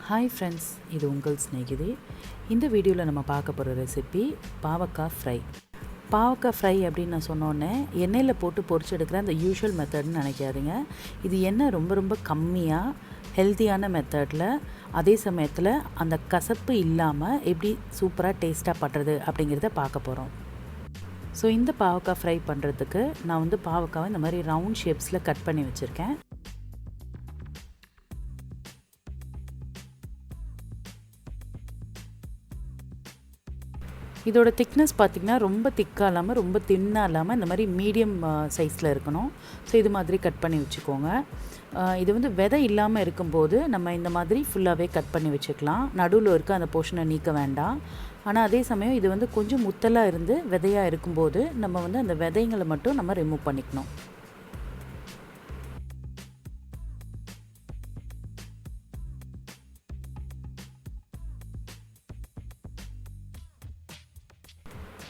Hi friends, இது உங்கள் ஸ்நேகிதி. இந்த வீடியோவில் நம்ம பார்க்க போகிற ரெசிபி பாவக்காய் ஃப்ரை. பாவக்காய் ஃப்ரை அப்படின்னு நான் சொன்னோன்னே எண்ணெயில் போட்டு பொரிச்சு எடுக்கிற அந்த யூஷுவல் மெத்தட்னு நினைக்காதீங்க. இது எண்ணெய் ரொம்ப கம்மியாக ஹெல்த்தியான மெத்தடில், அதே சமயத்தில் அந்த கசப்பு இல்லாமல் எப்படி சூப்பராக டேஸ்ட்டாக பண்ணுறது அப்படிங்கிறத பார்க்க போகிறோம். ஸோ இந்த பாவக்காய் ஃப்ரை பண்ணுறதுக்கு நான் வந்து பாவக்காவை இந்த மாதிரி ரவுண்ட் ஷேப்ஸில் கட் பண்ணி வச்சுருக்கேன். இதோட திக்னஸ் பார்த்திங்கன்னா ரொம்ப திக்காக இல்லாமல் ரொம்ப தின்னாக இல்லாமல் இந்த மாதிரி மீடியம் சைஸில் இருக்கணும். ஸோ இது மாதிரி கட் பண்ணி வச்சுக்கோங்க. இது வந்து விதை இல்லாமல் இருக்கும்போது நம்ம இந்த மாதிரி ஃபுல்லாகவே கட் பண்ணி வச்சுக்கலாம். நடுவில் இருக்க அந்த போர்ஷனை நீக்க வேண்டாம். ஆனால் அதே சமயம் இது வந்து கொஞ்சம் முத்தலாக இருந்து விதையாக இருக்கும்போது நம்ம வந்து அந்த விதைங்களை மட்டும் நம்ம ரிமூவ் பண்ணிக்கணும்.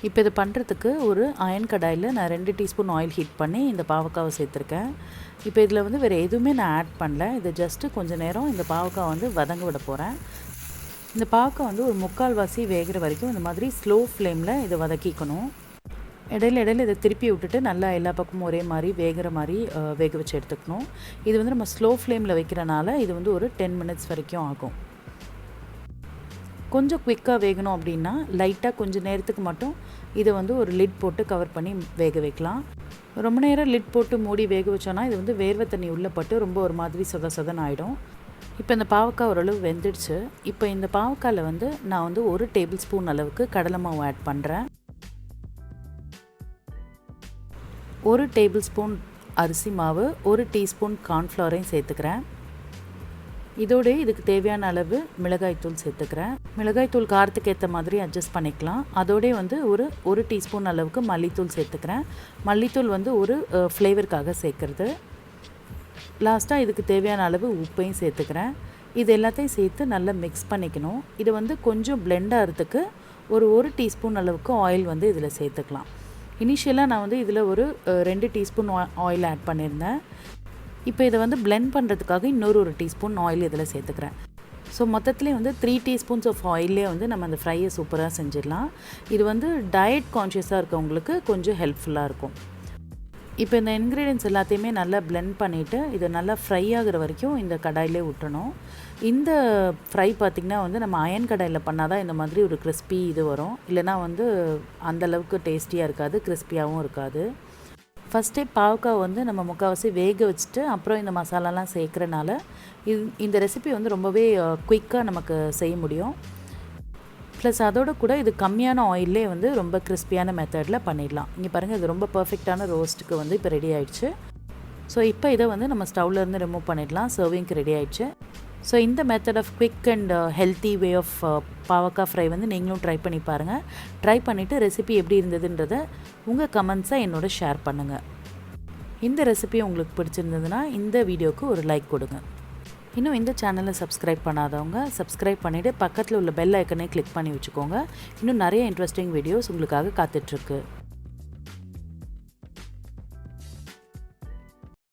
இப்போ இது பண்ணுறதுக்கு ஒரு அயன் கடாயில் நான் 2 டீஸ்பூன் ஆயில் ஹீட் பண்ணி இந்த பாவக்காவை சேர்த்துருக்கேன். இப்போ இதில் வந்து வேறு எதுவுமே நான் ஆட் பண்ணல. இது ஜஸ்ட்டு கொஞ்சம் நேரம் இந்த பாவக்காய் வந்து வதங்க விட போகிறேன். இந்த பாவக்காய் வந்து ஒரு 3/4 வாசி வேகிற வரைக்கும் இந்த மாதிரி ஸ்லோ ஃப்ளேமில் இதை வதக்கிக்கணும். இடையில இதை திருப்பி விட்டுட்டு நல்லா எல்லா பக்கமும் ஒரே மாதிரி வேகிற மாதிரி வேக வச்சு எடுத்துக்கணும். இது வந்து நம்ம ஸ்லோ ஃப்ளேமில் வைக்கிறனால இது வந்து ஒரு 10 மினிட்ஸ் வரைக்கும் ஆகும். கொஞ்சம் குவிக்காக வேகணும் அப்படின்னா லைட்டாக கொஞ்சம் நேரத்துக்கு மட்டும் இதை வந்து ஒரு லிட் போட்டு கவர் பண்ணி வேக வைக்கலாம். ரொம்ப நேரம் லிட் போட்டு மூடி வேக வச்சோன்னா இது வந்து வேர்வை தண்ணி உள்ளே பட்டு ரொம்ப ஒரு மாதிரி சொதன்னு ஆகிடும். இப்போ இந்த பாவக்காய் ஓரளவு வெந்துடுச்சு. இப்போ இந்த பாவக்காயில் வந்து நான் வந்து 1 டேபிள் ஸ்பூன் அளவுக்கு கடலை மாவு ஆட் பண்ணுறேன். 1 டேபிள் ஸ்பூன் அரிசி மாவு, 1 டீஸ்பூன் கார்ன்ஃப்ளவரையும் சேர்த்துக்கிறேன். இதோடு இதுக்கு தேவையான அளவு மிளகாய் தூள் சேர்த்துக்கிறேன். மிளகாய் தூள் காரத்துக்கு ஏற்ற மாதிரி அட்ஜஸ்ட் பண்ணிக்கலாம். அதோடே வந்து ஒரு டீஸ்பூன் அளவுக்கு மல்லித்தூள் சேர்த்துக்கிறேன். மல்லித்தூள் வந்து ஒரு ஃப்ளேவருக்காக சேர்க்குறது. லாஸ்ட்டாக இதுக்கு தேவையான அளவு உப்பையும் சேர்த்துக்கிறேன். இது எல்லாத்தையும் சேர்த்து நல்லா மிக்ஸ் பண்ணிக்கணும். இது வந்து கொஞ்சம் பிளெண்ட் ஆகிறதுக்கு ஒரு டீஸ்பூன் அளவுக்கு ஆயில் வந்து இதில் சேர்த்துக்கலாம். இனிஷியலாக நான் வந்து இதில் ஒரு 2 டீஸ்பூன் ஆயில் ஆட் பண்ணியிருந்தேன். இப்போ இதை வந்து பிளெண்ட் பண்ணுறதுக்காக ஒரு டீஸ்பூன் ஆயில் இதில் சேர்த்துக்கிறேன். ஸோ மொத்தத்துலேயே வந்து 3 டீஸ்பூன்ஸ் ஆஃப் ஆயிலே வந்து நம்ம அந்த ஃப்ரையை சூப்பராக செஞ்சிடலாம். இது வந்து டயட் கான்ஷியஸாக இருக்கவங்களுக்கு கொஞ்சம் ஹெல்ப்ஃபுல்லாக இருக்கும். இப்போ இந்த இன்க்ரீடியன்ட்ஸ் எல்லாத்தையுமே நல்லா பிளெண்ட் பண்ணிவிட்டு இதை நல்லா ஃப்ரை ஆகிற வரைக்கும் இந்த கடாயிலே விட்டணும். இந்த ஃப்ரை பார்த்திங்கன்னா வந்து நம்ம அயன் கடாயில் பண்ணால் தான் இந்த மாதிரி ஒரு கிறிஸ்பி இது வரும். இல்லைனா வந்து அந்தளவுக்கு டேஸ்டியாக இருக்காது, கிறிஸ்பியாகவும் இருக்காது. ஃபஸ்ட்டே பாவக்காய் வந்து நம்ம முக்கால்வாசி வேக வச்சுட்டு அப்புறம் இந்த மசாலாலாம் சேர்க்குறனால இந்த ரெசிபி வந்து ரொம்பவே குயிக்காக நமக்கு செய்ய முடியும். ப்ளஸ் அதோடு கூட இது கம்மியான ஆயிலே வந்து ரொம்ப கிறிஸ்பியான மெத்தடில் பண்ணிடலாம். இங்கே பாருங்கள், இது ரொம்ப பர்ஃபெக்டான ரோஸ்ட்டுக்கு வந்து இப்போ ரெடி ஆகிடுச்சு. ஸோ இப்போ இதை வந்து நம்ம ஸ்டவ்லேருந்து ரிமூவ் பண்ணிடலாம். சர்விங்க்கு ரெடி ஆகிடுச்சு. ஸோ இந்த method of quick and healthy way of பாவக்காய் ஃப்ரை வந்து நீங்களும் ட்ரை பண்ணி பாருங்கள். ட்ரை பண்ணிவிட்டு ரெசிபி எப்படி இருந்ததுன்றதை உங்கள் கமெண்ட்ஸை என்னோட ஷேர் பண்ணுங்கள். இந்த ரெசிபி உங்களுக்கு பிடிச்சிருந்ததுன்னா இந்த வீடியோவுக்கு ஒரு லைக் கொடுங்க. இன்னும் இந்த சேனலை சப்ஸ்கிரைப் பண்ணாதவங்க சப்ஸ்கிரைப் பண்ணிவிட்டு பக்கத்தில் உள்ள பெல் ஐக்கனை கிளிக் பண்ணி வச்சுக்கோங்க. இன்னும் நிறைய இன்ட்ரெஸ்டிங் வீடியோஸ் உங்களுக்காக காத்துட்ருக்கு.